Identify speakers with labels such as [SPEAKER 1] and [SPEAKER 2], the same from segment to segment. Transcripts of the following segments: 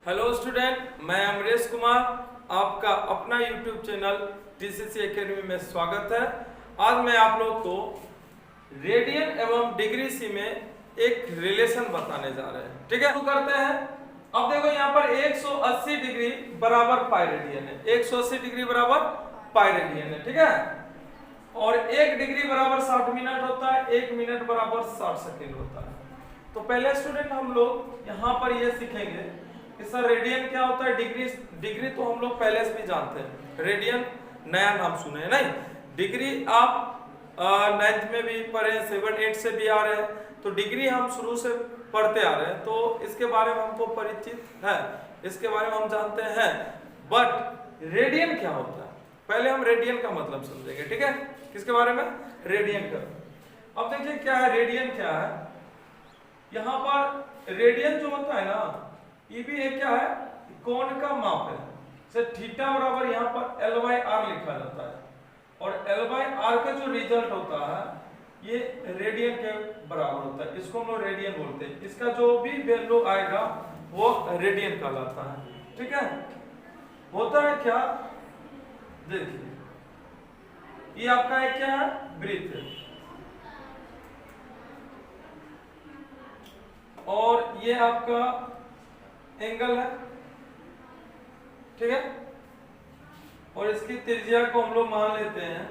[SPEAKER 1] Hello student, मैं अमरेश कुमार, आपका अपना यूट्यूब चैनल टीसीसी एकेडमी में स्वागत है। आज मैं आप लोग को रेडियन एवं डिग्री सी में एक रिलेशन बताने जा रहे हैं। ठीक है, शुरू करते हैं। अब देखो यहाँ पर 180 डिग्री बराबर पाई रेडियन है, 180 डिग्री बराबर पाई रेडियन है। ठीक है, और 1 डिग्री बराबर 60 मिनट होता है, 1 मिनट बराबर 60 सेकेंड होता है। तो पहले स्टूडेंट हम लोग यहाँ पर ये सीखेंगे कि सर रेडियन क्या होता है। डिग्री तो हम लोग पहले से भी जानते हैं, रेडियन नया नाम सुने हैं नहीं। डिग्री आप 9th में भी पढ़े, 7, 8 से भी आ रहे हैं, तो डिग्री हम शुरू से पढ़ते आ रहे हैं, तो इसके बारे में हमको परिचित है, इसके बारे में हम जानते हैं। बट रेडियन क्या होता है, पहले हम रेडियन का मतलब समझेंगे। ठीक है, किसके बारे में? रेडियन का। अब देखिए क्या है रेडियन, क्या है। यहाँ पर रेडियन जो होता है ना, ये भी एक क्या है, कोण का माप है। जैसे थीटा बराबर यहाँ पर L/R लिखा जाता है, और L/R का जो रिजल्ट होता है ये रेडियन के बराबर होता है, इसको हम लोग रेडियन बोलते हैं। इसका जो भी वैल्यू आएगा वो रेडियन कहलाता है। ठीक है, होता है क्या, देखिए ये आपका एक क्या है, वृत्त है, और ये आपका एंगल है। ठीक है, और इसकी त्रिज्या को हम लोग मान लेते हैं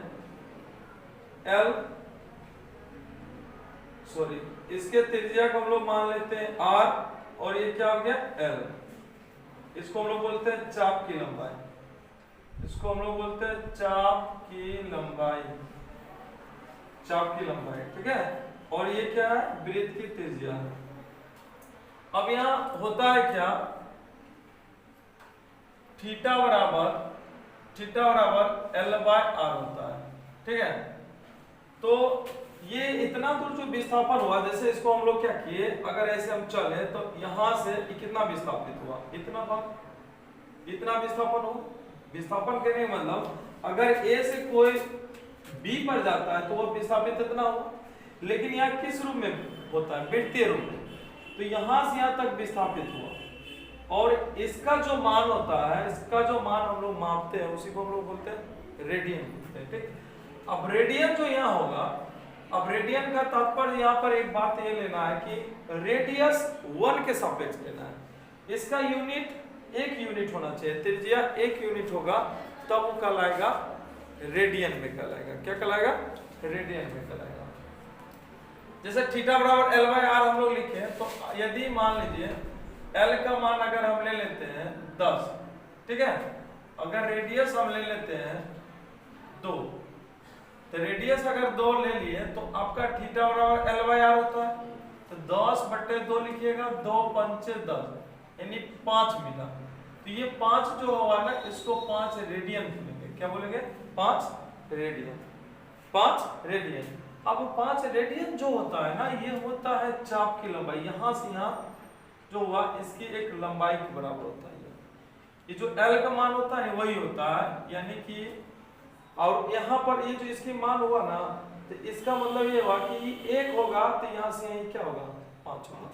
[SPEAKER 1] L, सॉरी इसके त्रिज्या को हम लोग मान लेते हैं R, और ये क्या हो गया L। इसको हम लोग बोलते हैं चाप की लंबाई, इसको हम लोग बोलते हैं चाप की लंबाई, चाप की लंबाई। ठीक है, और ये क्या है, वृत्त की त्रिज्या है। अब यहां होता है क्या, थीटा बराबर L/R होता है। ठीक है, तो ये इतना दूर जो विस्थापन हुआ, जैसे इसको हम लोग क्या किए, अगर ऐसे हम चले तो यहां से कितना विस्थापित हुआ, इतना भाग, इतना विस्थापन हुआ। विस्थापन करने का मतलब अगर ए से कोई बी पर जाता है तो वो विस्थापित इतना हुआ, लेकिन यहाँ किस रूप में होता है, वृत्तीय रूप में, तो यहां से यहां तक विस्थापित हुआ, और इसका जो मान होता है, इसका जो मान हम लोग मापते हैं, उसी को हम लोग बोलते हैं रेडियन बोलते हैं। ठीक, अब रेडियन जो यहाँ होगा, अब रेडियन का तात्पर्य यहाँ पर एक बात ये लेना है कि रेडियस 1 के सापेक्ष लेना है। इसका यूनिट 1 यूनिट होना चाहिए, त्रिज्या 1 यूनिट होगा, तब वो कहलाएगा रेडियन में कहलाएगा। क्या कहलाएगा? रेडियन में कहलाएगा। जैसे थीटा बराबर L/R हम लोग लिखे हैं, तो यदि मान लीजिए L का मान अगर हम ले लेते हैं 10, ठीक है, अगर रेडियस हम ले लेते हैं 2, तो रेडियस अगर 2 ले लिए तो आपका थीटा बराबर L/R होता है, तो 10/2 लिखिएगा, 2 पंचे 10 यानी 5 मिला। तो ये 5 जो होगा ना, इसको 5 रेडियन बोलेंगे। क्या बोलेंगे? 5 रेडियन, 5 रेडियन। अब 5 रेडियन जो होता है ना, ये होता है चाप की लंबाई, यहां से यहां जो हुआ इसकी एक लंबाई के बराबर होता है। ये जो L का मान होता है वही होता है, यानी कि, और यहाँ पर ये जो इसकी मान हुआ ना, तो इसका मतलब ये हुआ कि 1 होगा तो यहाँ से यही क्या होगा, 5 होगा।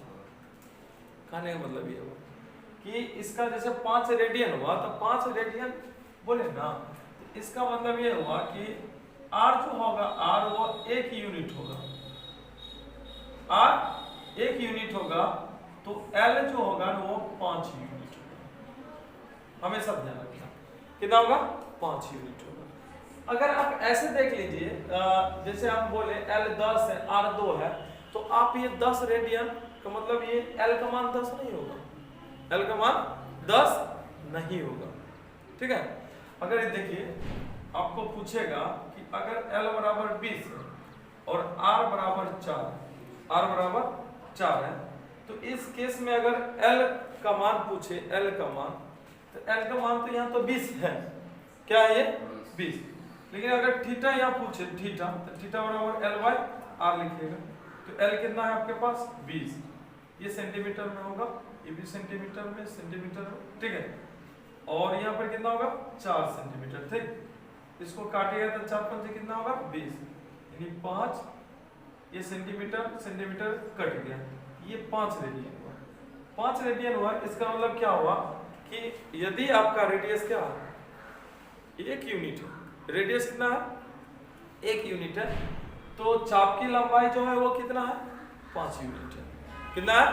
[SPEAKER 1] कहने का मतलब ये हुआ कि इसका जैसे 5 रेडियन हुआ, तो 5 रेडियन बोले ना, तो इसका मतलब ये हुआ कि R जो होगा, R वो 1 यूनिट होगा, R 1 यूनिट होगा, तो L जो होगा वो 5 यूनिट होगा। हमेशा ध्यान रखना, कितना होगा, 5 यूनिट होगा। अगर आप ऐसे देख लीजिए, जैसे हम बोले L 10 है, R 2 है, तो आप ये 10 रेडियन का मतलब ये L का मान 10 नहीं होगा, L का मान 10 नहीं होगा। ठीक है, अगर ये देखिए आपको पूछेगा कि अगर L बराबर 20 है और R बराबर 4 है, तो इस केस में अगर L का मान पूछे, L का मान, तो L का मान तो यहाँ तो 20 है, क्या है ये 20। लेकिन अगर थीटा यहाँ पूछे, थीटा, तो थीटा बराबर L/R लिखिएगा, तो L कितना है आपके पास, 20। ये सेंटीमीटर में होगा, ये भी सेंटीमीटर में, ठीक है, और यहाँ पर कितना होगा, 4 सेंटीमीटर। ठीक, इसको काटिएगा तो 4 पंजे कितना होगा, 20, यानी 5, ये सेंटीमीटर कट गया, ये 5 रेडियन हुआ। 5 रेडियन हुआ। इसका मतलब क्या हुआ कि यदि आपका रेडियस क्या है, 1 यूनिट है, रेडियस कितना है, 1 यूनिट है, तो चाप की लंबाई जो है वो कितना है, 5 यूनिट है। कितना है,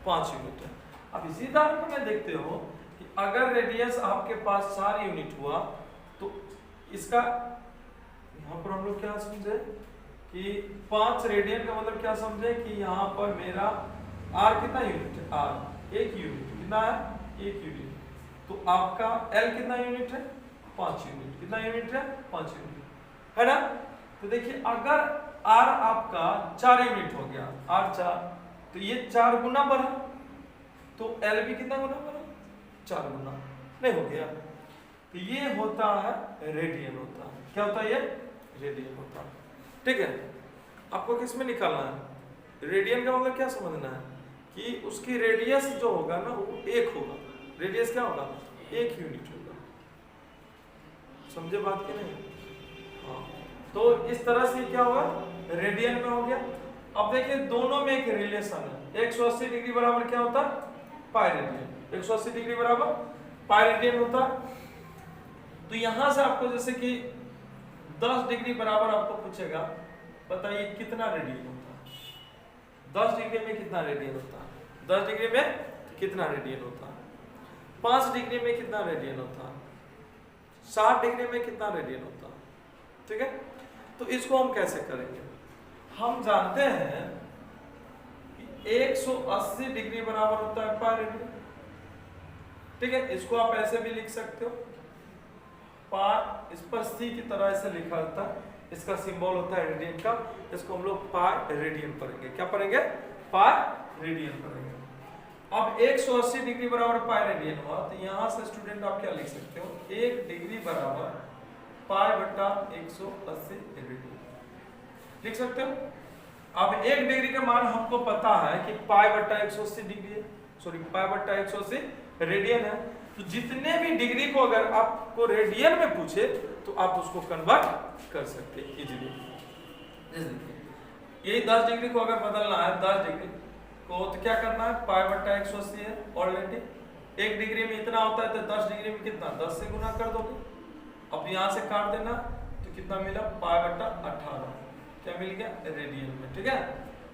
[SPEAKER 1] 5 यूनिट है। अब इसी उदाहरण में देखते हो कि अगर रेडियस आपके पास 4 यूनिट हुआ तो इसका यहाँ पर हम लोग क्या समझे कि 5 रेडियन का मतलब क्या समझे कि यहाँ पर मेरा r कितना यूनिट है, r 1 यूनिट, कितना है, 1 यूनिट। तो आपका l कितना यूनिट है, 5 यूनिट। कितना यूनिट है, 5 यूनिट, है ना। तो देखिए अगर r आपका 4 यूनिट हो गया, r 4, तो ये 4 गुना बढ़ा, तो l भी कितना गुना बढ़ा, 4 गुना, नहीं हो गया। तो ये होता है रेडियन होता है। क्या होता है, ये रेडियन होता है। ठीक है, आपको किस में निकालना है, रेडियन का मतलब क्या समझना है कि उसकी रेडियस जो होगा ना वो 1 होगा। रेडियस क्या होगा, 1 यूनिट होगा। समझे बात की नहीं, हाँ। तो इस तरह से क्या होगा, रेडियन में हो गया। अब देखिए दोनों में एक रिलेशन है, 180 डिग्री बराबर क्या होता है, पाई रेडियन। 180 डिग्री बराबर पाई रेडियन होता है। तो यहां से आपको जैसे कि 10 डिग्री बराबर आपको पूछेगा, बताइए कितना रेडियन होता है, 10 डिग्री में कितना रेडियन होता है, 10 डिग्री में कितना रेडियन होता है, 5 डिग्री में कितना रेडियन होता है, 60 डिग्री में कितना रेडियन होता है। ठीक है, तो इसको हम कैसे करेंगे, हम जानते हैं कि 180 डिग्री बराबर होता है पाई रेडियन। ठीक है, इसको आप ऐसे भी लिख सकते हो, पाई, इस पर सी की तरह ऐसे लिखा होता है, इसका सिंबल होता है रेडियन का। इसको हम लोग पाई रेडियन पढ़ेंगे। क्या पढ़ेंगे, पाई रेडियन पढ़ेंगे। अब 180 डिग्री बराबर पाई रेडियन हुआ, तो यहां से स्टूडेंट आप क्या लिख सकते हो, 1 डिग्री बराबर पाई बटा 180 रेडियन लिख सकते हो। अब 1 डिग्री का मान हमको पता है कि पाई बटा 180 डिग्री है, सॉरी पाई बटा 180 रेडियन है। तो जितने भी डिग्री को अगर आपको रेडियन में पूछे तो आप उसको कन्वर्ट कर सकते हैं इजीली। यही 10 डिग्री को अगर बदलना है, 10 डिग्री को तो क्या करना है, पाई बटा 180 है ऑलरेडी, 1 डिग्री में इतना होता है, तो 10 डिग्री में कितना, 10 से गुना कर दोगे। अब यहाँ से काट देना, तो कितना मिला, पाई बटा 18, क्या मिल गया, रेडियन में। ठीक है,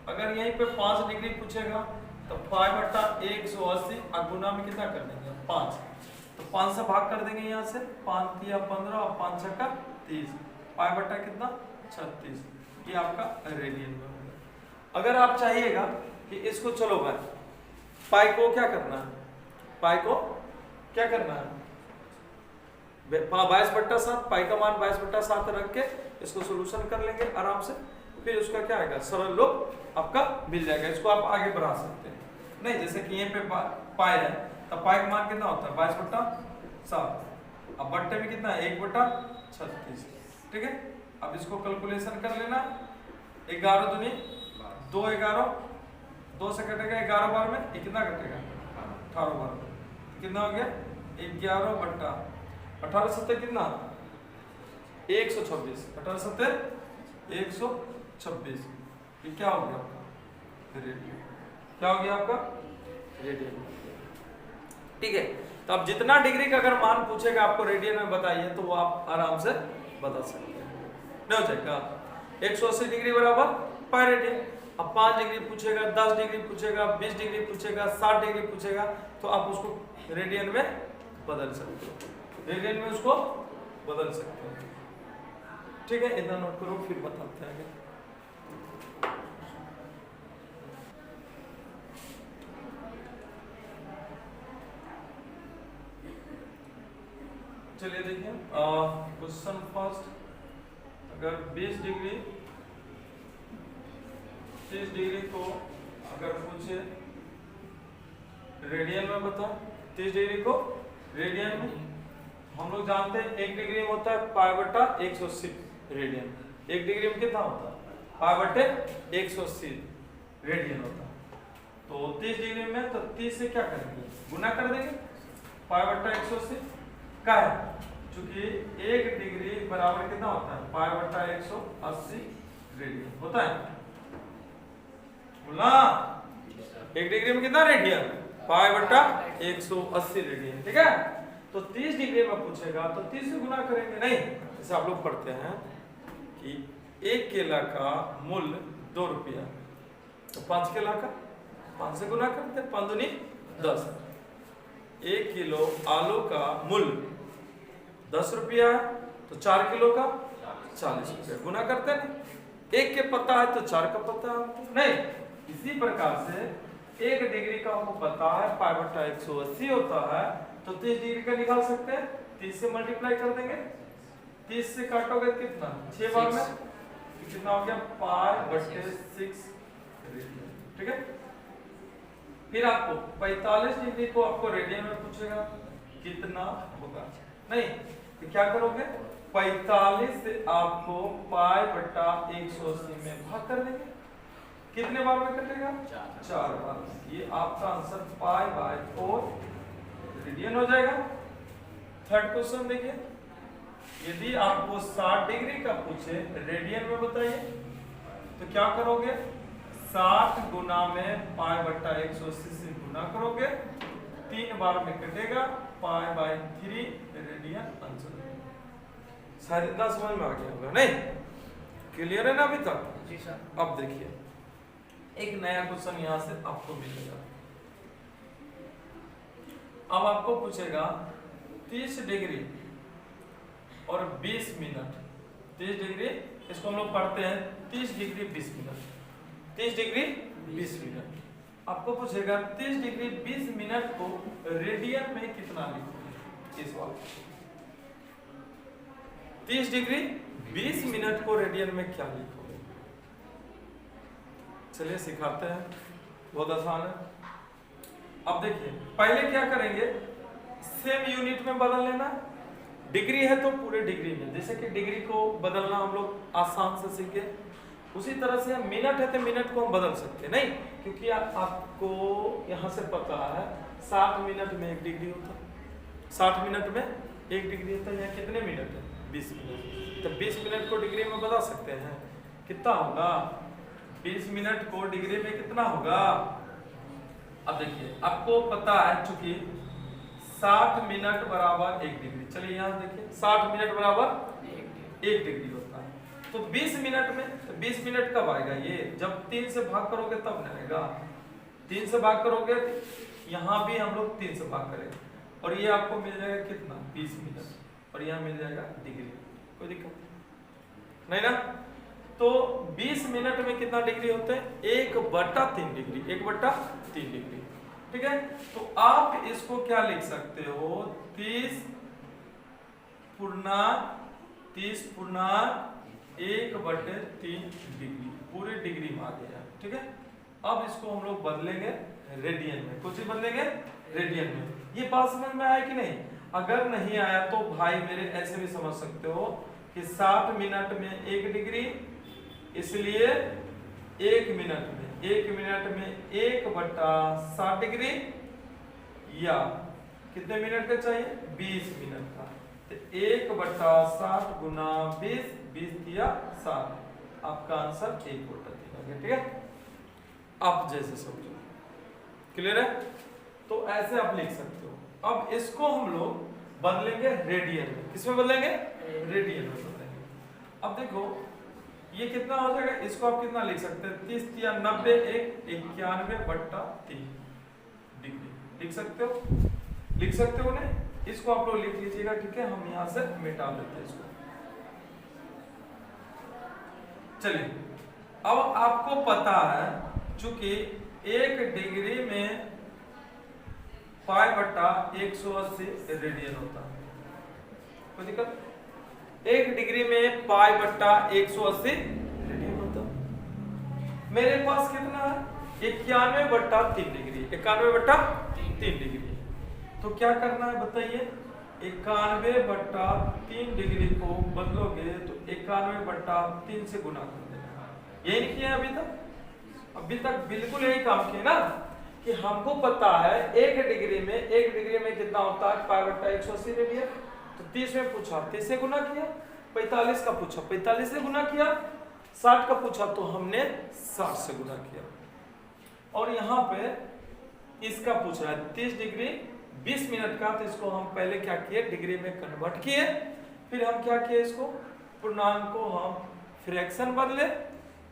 [SPEAKER 1] अगर यहीं पे 5 डिग्री पूछेगा तो पाई बटा 180 और गुना में कितना कर देंगे, 5, तो 5 से भाग कर देंगे यहाँ से, 5 तिया 15 और 5 छक्का 30, पाई बटा कितना, 36। ये आपका रेडियन में होगा। अगर आप चाहिएगा कि इसको चलो भाई पाई को क्या करना है, पाई को क्या करना है, 22/7, पाई का मान 22/7 रख के इसको सोल्यूशन कर लेंगे आराम से, फिर उसका क्या आएगा, सरल लोग आपका मिल जाएगा। इसको आप आगे बढ़ा सकते हैं, नहीं जैसे कि यहाँ पे पाई है, तो पाई का मान कितना होता है, 22/7, अब बट्टे में कितना है, 1/36। ठीक है, अब इसको कैलकुलेशन कर लेना, 11 दूनी 2, 11, 2 से कटेगा 11 बार में, ये कितना कटेगा, 18 बार में, कितना हो गया, 11 बट्टा 18 सत्तर कितना, 126, 18 सत्तर 126। ये क्या हो गया आपका, रेडियन। क्या हो गया आपका, रेडियन। ठीक है, तो अब जितना डिग्री का अगर मान पूछेगा आपको रेडियन में बताइए, तो वो आप आराम से बता सकते हैं। नहीं हो जाएगा, 180 डिग्री बराबर पाई रेडियन। अब 5 डिग्री पूछेगा, 10 डिग्री पूछेगा, 20 डिग्री पूछेगा, 60 डिग्री पूछेगा, तो आप उसको रेडियन में बदल सकते हो, रेडियन में उसको बदल सकते हो। ठीक है, इतना नोट करो, फिर बताते हैं आगे। चलिए देखिए क्वेश्चन फर्स्ट, अगर 20 डिग्री 30 डिग्री को अगर पूछे रेडियन में बता, 30 डिग्री को रेडियन में, हम लोग जानते हैं 1 डिग्री में होता है पाई बटा 180 रेडियन, 1 डिग्री में कितना होता है, पाई बटे 180 रेडियन होता है। तो 30 डिग्री में, तो 30 से क्या करेंगे, गुना कर देंगे, पाई बटा 180 का है, चूंकि 1 डिग्री बराबर कितना होता है, पाई बटा 180 रेडियन होता है। बोला 1 डिग्री में कितना रेडियन, पाई बट्टा 180 रेडियन, ठीक है। तो 30 डिग्री में पूछेगा तो 30 से गुना करेंगे, नहीं जैसे आप लोग पढ़ते हैं कि 1 केला का मूल्य 2 रुपया, तो 5 केला का 5 से गुना करते हैं, 5 दूनी 10। 1 किलो आलू का मूल्य 10 रुपया है, तो 4 किलो का 40 रुपया, गुना करते हैं। 1 के पता है तो 4 का पता है हमको, नहीं। इसी प्रकार से 1 डिग्री का हमको पता है पाई बट्टा 180 होता है, तो 30 डिग्री का निकाल सकते हैं। 30 से मल्टीप्लाई कर देंगे, 30 से काटोगे कितना 6 बार में, तो कितना हो गया पाई बट्टे 6 रेडियन, ठीक है। फिर आपको 45 डिग्री को आपको रेडियन में पूछेगा कितना होगा, नहीं तो क्या करोगे 45 से आपको पाई बट्टा 180 में भाग कर देंगे, कितने बार में कटेगा 4 बार। ये आपका आंसर पाई बाय 4 रेडियन हो जाएगा। थर्ड क्वेश्चन देखिए, यदि आपको 60 डिग्री का पूछे रेडियन में बताइए तो क्या करोगे 60 गुना में पाई बट्टा 180 से गुना करोगे, 3 बार में कटेगा, पाई बाय 3 रेडियन आंसर। शायद इतना समझ में आ गया होगा, नहीं क्लियर है ना अभी तक?
[SPEAKER 2] जी सर।
[SPEAKER 1] अब देखिए एक नया क्वेश्चन यहां से आपको मिलेगा। अब आपको पूछेगा 30 डिग्री और 20 मिनट। 30 डिग्री इसको हम लोग पढ़ते हैं 30 डिग्री 20 मिनट, 30 डिग्री 20 मिनट। आपको पूछेगा 30 डिग्री 20 मिनट को रेडियन में कितना लिखोगे इस बात। 30 डिग्री 20 मिनट को रेडियन में क्या लिखोगे? चलिए सिखाते हैं, बहुत आसान है। अब देखिए पहले क्या करेंगे, सेम यूनिट में बदल लेना। डिग्री है तो पूरे डिग्री में, जैसे कि डिग्री को बदलना हम लोग आसान से सीखे, उसी तरह से मिनट है तो मिनट को हम बदल सकते हैं, नहीं क्योंकि आपको यहाँ से पता है 60 मिनट में 1 डिग्री होता है, 60 मिनट में 1 डिग्री होता है। यहाँ कितने मिनट है 20 मिनट, तो 20 मिनट को डिग्री में बदल सकते हैं। कितना होगा 20 मिनट को डिग्री में कितना होगा? अब देखिए आपको पता है चूंकि 60 मिनट बराबर 1 डिग्री, चलिए यहाँ देखिए 60 मिनट बराबर 1 डिग्री होता है, तो 20 मिनट में 20 मिनट कब आएगा? ये जब 3 से भाग करोगे तब न आएगा। 3 से भाग करोगे, यहाँ भी हम लोग 3 से भाग करेंगे और ये आपको मिल जाएगा कितना 20 मिनट, और यहाँ मिल जाएगा डिग्री। कोई दिक्कत नहीं ना? तो 20 मिनट में कितना डिग्री होते हैं? 1/3 डिग्री, 1/3 डिग्री, ठीक है। तो आप इसको क्या लिख सकते हो 30 पूर्णांक 1/3 डिग्री, पूरे डिग्री में आ गया, ठीक है। अब इसको हम लोग बदलेंगे रेडियन में, कुछ ही बदलेंगे रेडियन में। ये बात समझ में आया कि नहीं? अगर नहीं आया तो भाई मेरे ऐसे भी समझ सकते हो कि 60 मिनट में 1 डिग्री, इसलिए 1 मिनट में 1/60 डिग्री, या कितने मिनट का चाहिए 20 मिनट का, तो 1/60 गुना 20, 20 किया 60, आपका आंसर 1/3 आ गया, ठीक है। आप जैसे समझो, क्लियर है? तो ऐसे आप लिख सकते हो। अब इसको हम लोग बदलेंगे रेडियन में, किसमें बदलेंगे? रेडियन में बदलेंगे। अब देखो ये कितना हो जाएगा, इसको आप कितना लिख सकते हैं 30 या 90, 91/3 डिग्री लिख सकते हो, लिख सकते हो नहीं? इसको आप लोग लिख लीजिएगा, ठीक है। हम यहाँ से मिटा देते हैं इसको। चलिए अब आपको पता है चूंकि 1 डिग्री में पाई/180 रेडियन होता है, कोई दिक्कत? 1 डिग्री में पाई/180 रेडियन होता है। मेरे पास कितना है 91/3 डिग्री, 91/3 डिग्री। तो क्या करना है बताइए, 91/3 डिग्री को बदलोगे तो 91/3 से गुना कर देना। यही किया अभी तक बिल्कुल यही काम किया ना, कि हमको पता है 1 डिग्री में कितना होता है पाई/180 रेडियन। तो 30 में पूछा 30 से गुना किया, 45 का पूछा 45 से गुना किया, 60 का पूछा तो हमने 60 से गुना किया। और यहाँ पे इसका पूछ रहा है 30 डिग्री 20 मिनट का, तो इसको हम पहले क्या किए, डिग्री में कन्वर्ट किए, फिर हम क्या किए, इसको पूर्णांक को हम फ्रैक्शन बदले,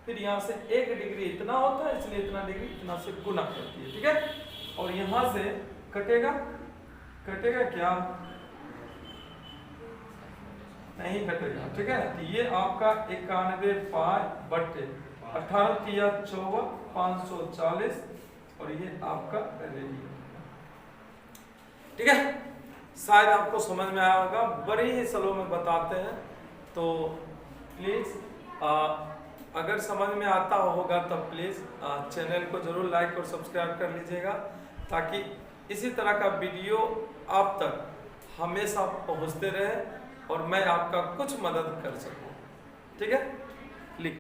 [SPEAKER 1] फिर यहाँ से 1 डिग्री इतना होता है, इसलिए इतना डिग्री इतना से गुना करती है, ठीक है। और यहाँ से कटेगा, कटेगा क्या, नहीं कटेगा, ठीक है। तो ये आपका 91 पाई बटे 18 किया 54 540, और ये आपका रेडियन, ठीक है। शायद आपको समझ में आया होगा, बड़े ही स्लो में बताते हैं, तो प्लीज़ अगर समझ में आता होगा तो प्लीज़ चैनल को ज़रूर लाइक और सब्सक्राइब कर लीजिएगा, ताकि इसी तरह का वीडियो आप तक हमेशा पहुंचते रहे और मैं आपका कुछ मदद कर सकूं, ठीक है।